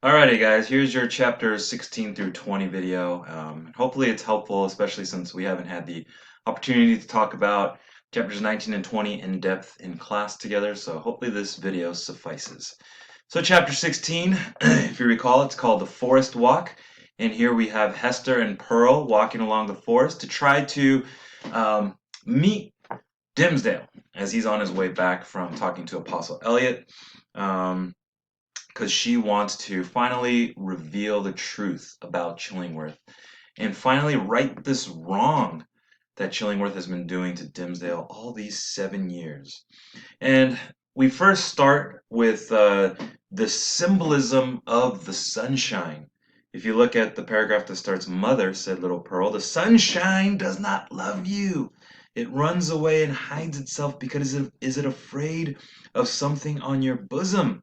Alrighty guys, here's your chapters 16 through 20 video. Hopefully it's helpful, especially since we haven't had the opportunity to talk about chapters 19 and 20 in depth in class together, so hopefully this video suffices. So chapter 16, if you recall, it's called The Forest Walk, and here we have Hester and Pearl walking along the forest to try to meet Dimmesdale as he's on his way back from talking to Apostle Elliot. Because she wants to finally reveal the truth about Chillingworth and finally right this wrong that Chillingworth has been doing to Dimmesdale all these 7 years. And we first start with the symbolism of the sunshine. If you look at the paragraph that starts, "Mother," said little Pearl, "the sunshine does not love you. It runs away and hides itself because is it afraid of something on your bosom?"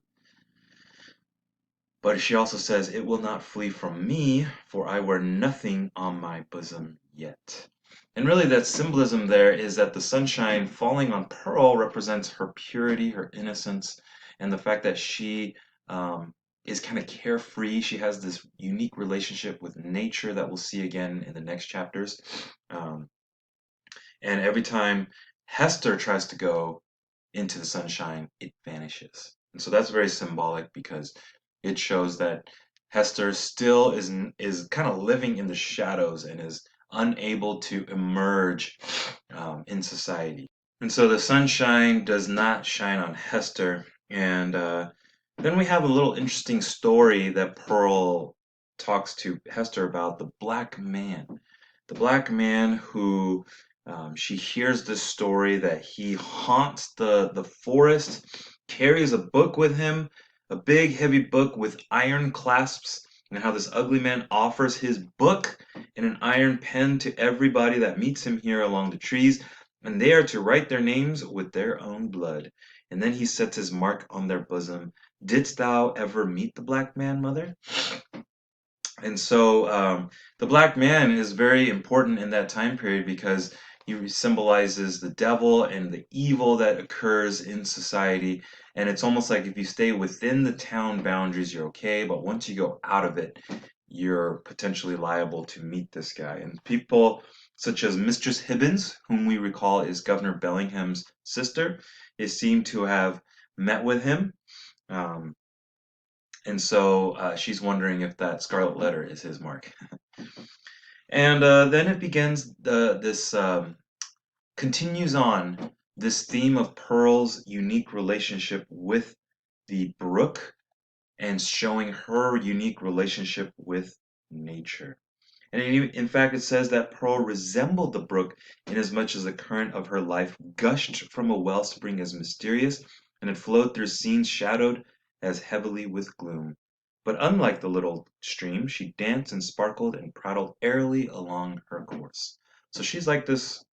But she also says, "It will not flee from me, for I wear nothing on my bosom yet." And really that symbolism there is that the sunshine falling on Pearl represents her purity, her innocence, and the fact that she is kind of carefree. She has this unique relationship with nature that we'll see again in the next chapters. Um, and every time Hester tries to go into the sunshine, it vanishes. And so that's very symbolic because it shows that Hester still is kind of living in the shadows and is unable to emerge in society. And so the sunshine does not shine on Hester. And then we have a little interesting story that Pearl talks to Hester about the black man. The black man who she hears this story that he haunts the forest, carries a book with him, a big heavy book with iron clasps, and how this ugly man offers his book and an iron pen to everybody that meets him here along the trees, and they are to write their names with their own blood. And then he sets his mark on their bosom. Didst thou ever meet the black man, mother? And so the black man is very important in that time period because he symbolizes the devil and the evil that occurs in society. And it's almost like if you stay within the town boundaries, you're okay. But once you go out of it, you're potentially liable to meet this guy. And people such as Mistress Hibbins, whom we recall is Governor Bellingham's sister, is seen to have met with him. Um, and so she's wondering if that Scarlet Letter is his mark. And then it begins this continues on this theme of Pearl's unique relationship with the brook and showing her unique relationship with nature. And in fact, it says that Pearl resembled the brook inasmuch as the current of her life gushed from a wellspring as mysterious and had flowed through scenes shadowed as heavily with gloom. But unlike the little stream, she danced and sparkled and prattled airily along her course. So she's like this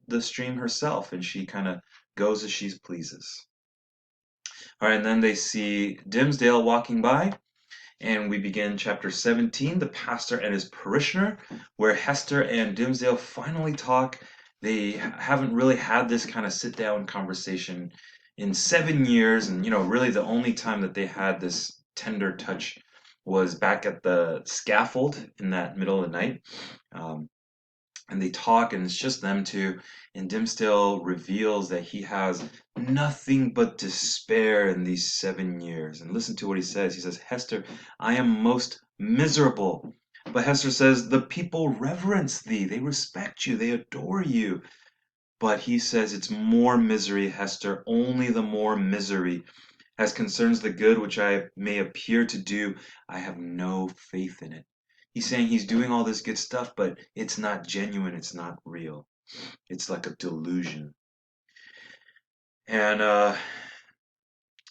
the stream herself, and she kind of goes as she pleases. All right, and then they see Dimmesdale walking by, and we begin chapter 17, The Pastor and His Parishioner, where Hester and Dimmesdale finally talk. They haven't really had this kind of sit down conversation in 7 years, and really the only time that they had this tender touch was back at the scaffold in that middle of the night. Um, and they talk, and it's just them two. And Dimmesdale reveals that he has nothing but despair in these 7 years. And listen to what he says. He says, "Hester, I am most miserable." But Hester says, "The people reverence thee, they respect you, they adore you." But he says, "It's more misery, Hester, only the more misery. As concerns the good which I may appear to do, I have no faith in it." He's saying he's doing all this good stuff, but it's not genuine, it's not real. It's like a delusion. And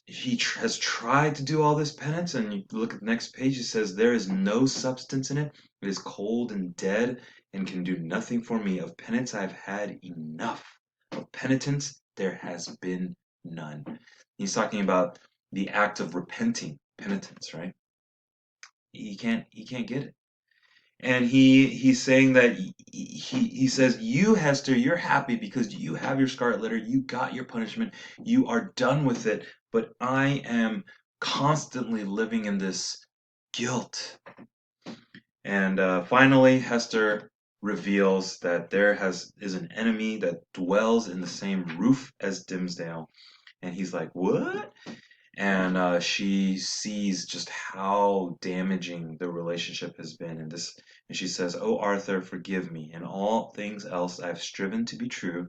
he has tried to do all this penance, and you look at the next page, it says, "There is no substance in it. It is cold and dead, and can do nothing for me. Of penance I've had enough. Of penitence there has been none." He's talking about the act of repenting, penitence, right? He can't get it. And he's saying that he says, "You, Hester, you're happy because you have your Scarlet Letter, you got your punishment, you are done with it, but I am constantly living in this guilt. And finally, Hester reveals that is an enemy that dwells in the same roof as Dimmesdale. And he's like, what? And she sees just how damaging the relationship has been. And she says, "Oh, Arthur, forgive me. In all things else, I have striven to be true.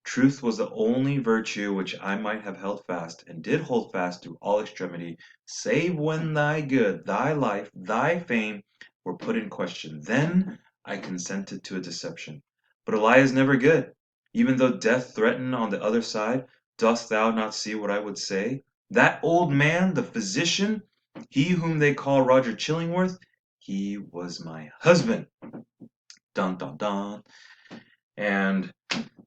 Truth was the only virtue which I might have held fast, and did hold fast through all extremity, save when thy good, thy life, thy fame were put in question. Then I consented to a deception. But a lie is never good. Even though death threaten on the other side, dost thou not see what I would say? That old man, the physician, he whom they call Roger Chillingworth, he was my husband." Dun dun dun. And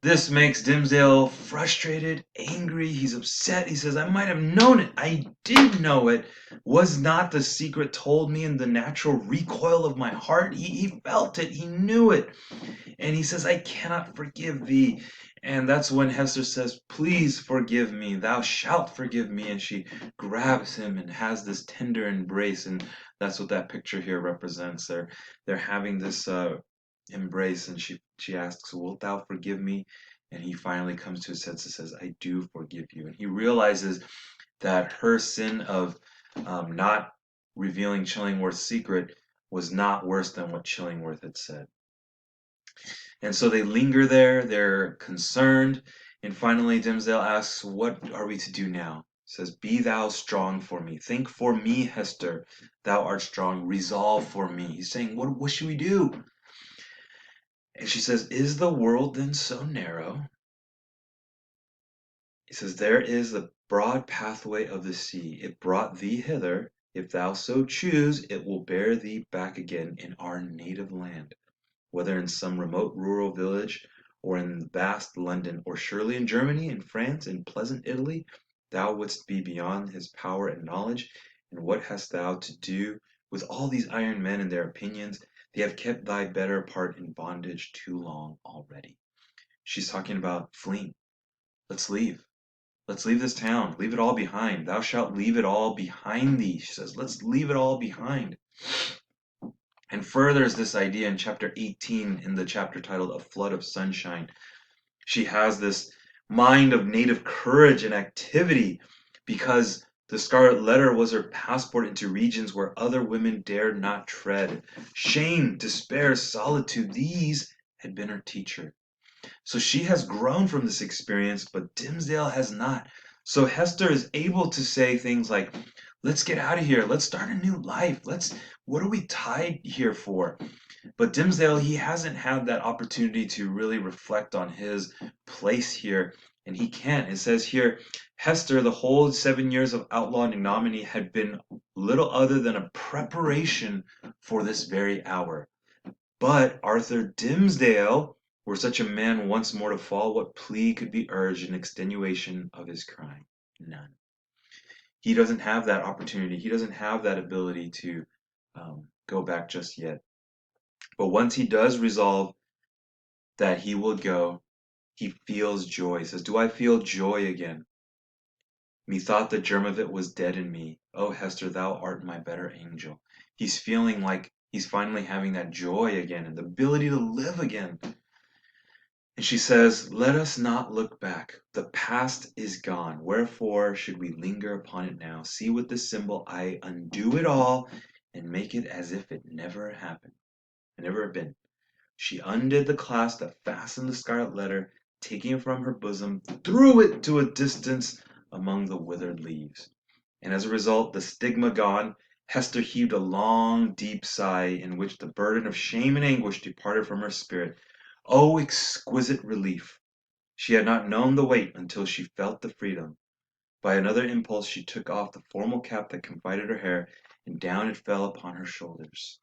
this makes Dimmesdale frustrated, angry. He's upset. He says, "I might have known it. I did know it. Was not the secret told me in the natural recoil of my heart?" He felt it. He knew it. And he says, "I cannot forgive thee." And that's when Hester says, "Please forgive me. Thou shalt forgive me." And she grabs him and has this tender embrace. And that's what that picture here represents. They're having this embrace, and she asks, "Wilt thou forgive me?" And he finally comes to his senses and says, "I do forgive you." And he realizes that her sin of not revealing Chillingworth's secret was not worse than what Chillingworth had said. And so they linger there, they're concerned, and finally Dimmesdale asks, "What are we to do now?" He says, "Be thou strong for me. Think for me, Hester. Thou art strong. Resolve for me." He's saying, what should we do? And she says, "Is the world then so narrow?" He says, "There is the broad pathway of the sea. It brought thee hither. If thou so choose, it will bear thee back again in our native land. Whether in some remote rural village, or in vast London, or surely in Germany, in France, in pleasant Italy, thou wouldst be beyond his power and knowledge. And what hast thou to do with all these iron men and their opinions? They have kept thy better part in bondage too long already." She's talking about fleeing. Let's leave. Let's leave this town. Leave it all behind. Thou shalt leave it all behind thee. She says, let's leave it all behind. And furthers this idea in chapter 18 in the chapter titled "A Flood of Sunshine." She has this mind of native courage and activity because the Scarlet Letter was her passport into regions where other women dared not tread. Shame, despair, solitude, these had been her teacher. So she has grown from this experience, but Dimmesdale has not. So Hester is able to say things like, "Let's get out of here. Let's start a new life. What are we tied here for?" But Dimmesdale, he hasn't had that opportunity to really reflect on his place here, and he can't. It says here, Hester, the whole 7 years of outlaw ignominy had been little other than a preparation for this very hour. But Arthur Dimmesdale, were such a man once more to fall, what plea could be urged in extenuation of his crime? None. He doesn't have that opportunity. He doesn't have that ability to go back just yet. But once he does resolve that he will go, he feels joy. He says, "Do I feel joy again? Methought the germ of it was dead in me. Oh, Hester, thou art my better angel." He's feeling like he's finally having that joy again and the ability to live again. And she says, "Let us not look back. The past is gone. Wherefore should we linger upon it now? See with this symbol I undo it all and make it as if it never happened, never had been." She undid the clasp that fastened the Scarlet Letter, taking it from her bosom, threw it to a distance among the withered leaves. And as a result, the stigma gone, Hester heaved a long, deep sigh in which the burden of shame and anguish departed from her spirit. Oh, exquisite relief! She had not known the weight until she felt the freedom. By another impulse she took off the formal cap that confided her hair, and down it fell upon her shoulders,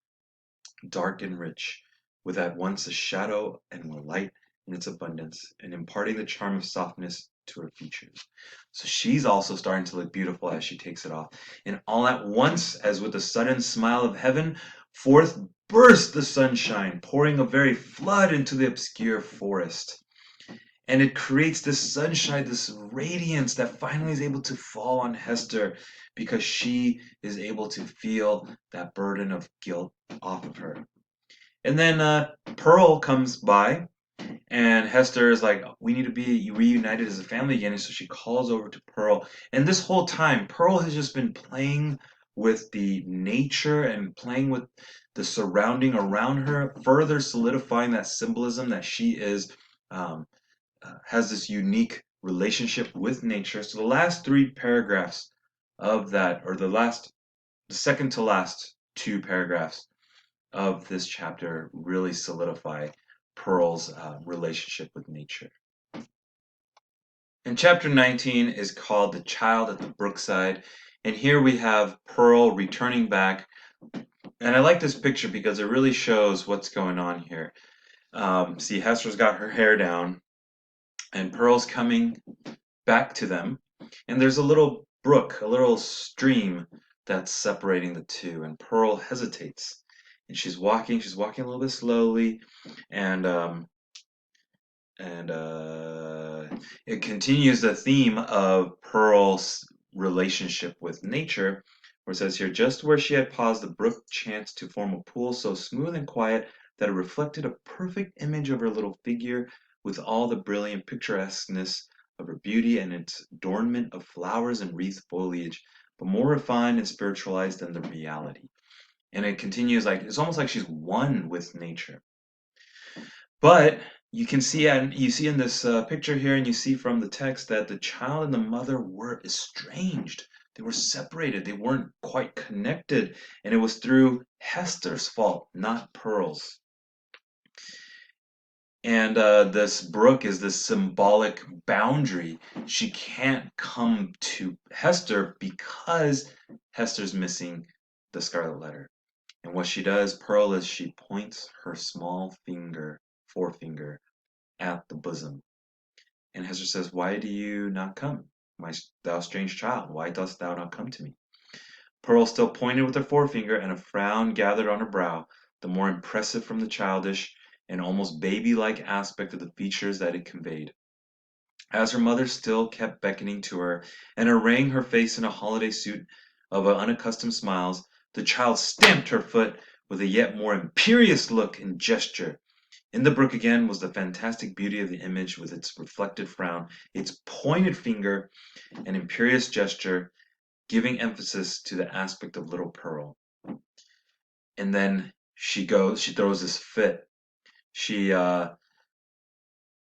dark and rich, with at once a shadow and a light in its abundance, and imparting the charm of softness to her features. So she's also starting to look beautiful as she takes it off. And all at once, as with a sudden smile of heaven, forth burst the sunshine, pouring a very flood into the obscure forest. And it creates this sunshine, this radiance that finally is able to fall on Hester. because she is able to feel that burden of guilt off of her. And then Pearl comes by, and Hester is like, we need to be reunited as a family again. And so she calls over to Pearl. And this whole time, Pearl has just been playing with the nature and playing with the surrounding around her, further solidifying that symbolism that she is um, has this unique relationship with nature. So the last three paragraphs of that, or the second to last two paragraphs of this chapter really solidify Pearl's relationship with nature. And chapter 19 is called The Child at the Brookside. And here we have Pearl returning back. And I like this picture because it really shows what's going on here. See, Hester's got her hair down, and Pearl's coming back to them. And there's a little brook, a little stream that's separating the two. And Pearl hesitates. And she's walking a little bit slowly. And it continues the theme of Pearl's relationship with nature, where it says here, just where she had paused, the brook chanced to form a pool so smooth and quiet that it reflected a perfect image of her little figure, with all the brilliant picturesqueness of her beauty and its adornment of flowers and wreathed foliage, but more refined and spiritualized than the reality. And it continues like it's almost like she's one with nature. But you can see, and you see in this picture here, and you see from the text that the child and the mother were estranged. They were separated. They weren't quite connected, and it was through Hester's fault, not Pearl's. And this brook is this symbolic boundary. She can't come to Hester because Hester's missing the Scarlet Letter. And what she does, Pearl, is she points her small forefinger, at the bosom. And Hester says, why do you not come, thou strange child? Why dost thou not come to me? Pearl still pointed with her forefinger, and a frown gathered on her brow, the more impressive from the childish and almost baby-like aspect of the features that it conveyed. As her mother still kept beckoning to her, and arraying her face in a holiday suit of unaccustomed smiles, the child stamped her foot with a yet more imperious look and gesture. In the brook again was the fantastic beauty of the image with its reflected frown, its pointed finger, and imperious gesture, giving emphasis to the aspect of little Pearl. And then she throws this fit. She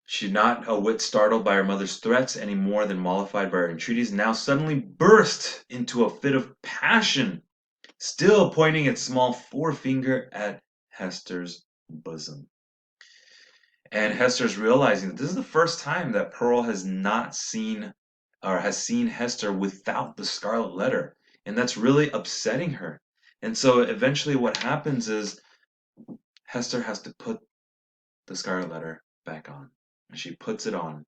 She's not a whit startled by her mother's threats any more than mollified by her entreaties, now suddenly burst into a fit of passion, still pointing its small forefinger at Hester's bosom. And Hester's realizing that this is the first time that Pearl has not seen or has seen Hester without the Scarlet Letter. And that's really upsetting her. And so eventually what happens is Hester has to put the Scarlet Letter back on. And she puts it on.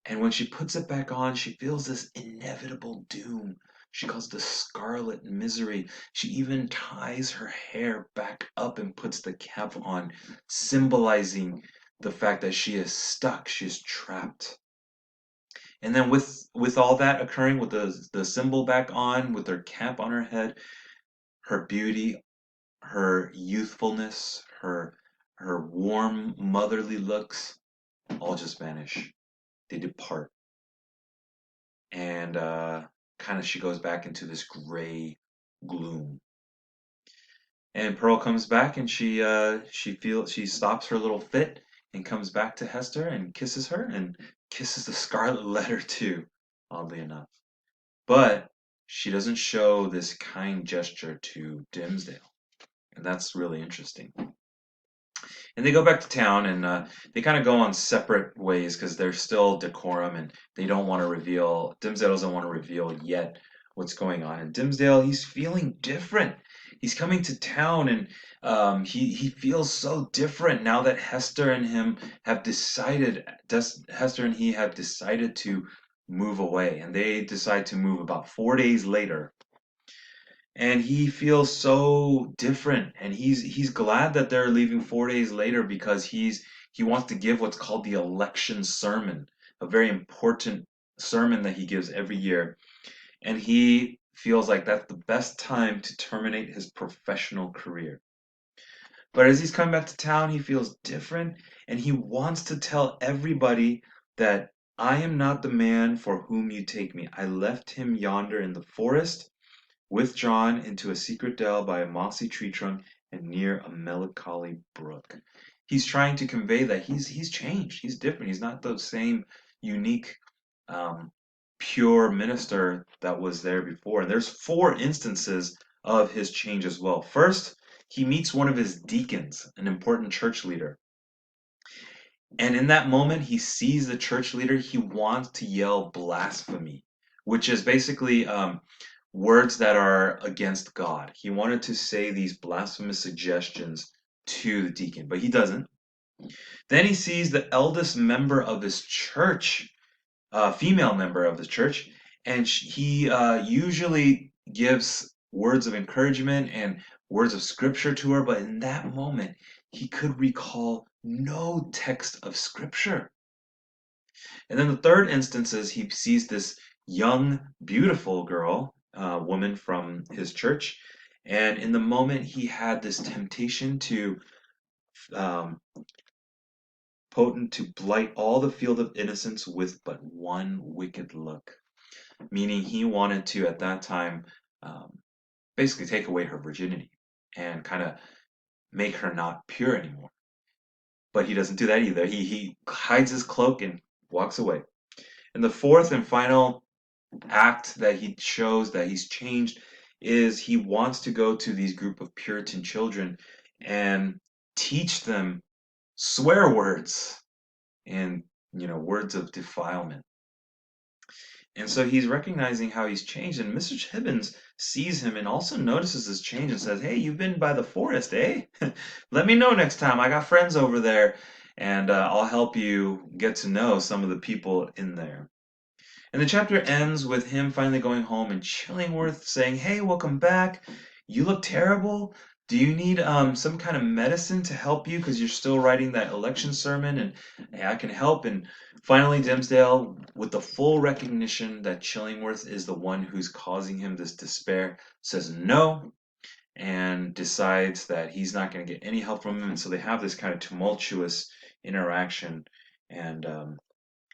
And when she puts it back on, she feels this inevitable doom. She calls the scarlet misery. She even ties her hair back up and puts the cap on, symbolizing the fact that she is stuck, she is trapped. And then with all that occurring, with the symbol back on, with her cap on her head, her beauty, her youthfulness, her warm motherly looks, all just vanish. They depart. And kind of she goes back into this gray gloom. And Pearl comes back, and she stops her little fit and comes back to Hester and kisses her and kisses the Scarlet Letter too, oddly enough. But she doesn't show this kind gesture to Dimmesdale, and that's really interesting. And they go back to town, and they kind of go on separate ways because they're still decorum, and they don't want to reveal. Dimmesdale doesn't want to reveal yet what's going on. And Dimmesdale, he's feeling different. He's coming to town, and he feels so different now that Hester and him have decided. Hester and he have decided to move away, and they decide to move about 4 days later. And he feels so different, and he's glad that they're leaving 4 days later because he wants to give what's called the election sermon, a very important sermon that he gives every year. And he feels like that's the best time to terminate his professional career. But as he's coming back to town, he feels different and he wants to tell everybody that I am not the man for whom you take me. I left him yonder in the forest, withdrawn into a secret dell by a mossy tree trunk and near a melancholy brook. He's trying to convey that he's changed. He's different. He's not the same unique, um, pure minister that was there before. And there's four instances of his change as well. First, he meets one of his deacons, an important church leader. And in that moment, he sees the church leader. He wants to yell blasphemy, which is basically words that are against God. He wanted to say these blasphemous suggestions to the deacon, but he doesn't. Then he sees the eldest member of his church, a female member of the church, and he usually gives words of encouragement and words of scripture to her, but in that moment, he could recall no text of scripture. And then the third instance is he sees this young, beautiful girl, woman from his church, and in the moment he had this temptation to um, potent to blight all the field of innocence with but one wicked look, meaning he wanted to at that time um, basically take away her virginity and kind of make her not pure anymore. But he doesn't do that either. He hides his cloak and walks away. And the fourth and final act that he shows that he's changed is he wants to go to these group of Puritan children and teach them swear words and words of defilement. And so he's recognizing how he's changed, and Mr. Hibbins sees him and also notices his change and says, "Hey, you've been by the forest, eh? Let me know next time. I got friends over there, and I'll help you get to know some of the people in there." And the chapter ends with him finally going home and Chillingworth saying, "Hey, welcome back. You look terrible. Do you need some kind of medicine to help you because you're still writing that election sermon and hey, I can help." And finally, Dimsdale, with the full recognition that Chillingworth is the one who's causing him this despair, says no and decides that he's not going to get any help from him. And so they have this kind of tumultuous interaction, and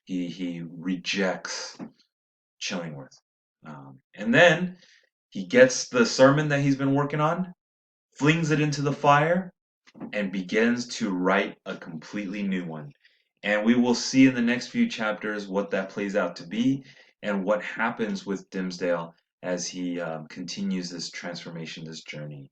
he rejects Chillingworth. And then he gets the sermon that he's been working on, flings it into the fire, and begins to write a completely new one. And we will see in the next few chapters what that plays out to be and what happens with Dimsdale as he continues this transformation, this journey.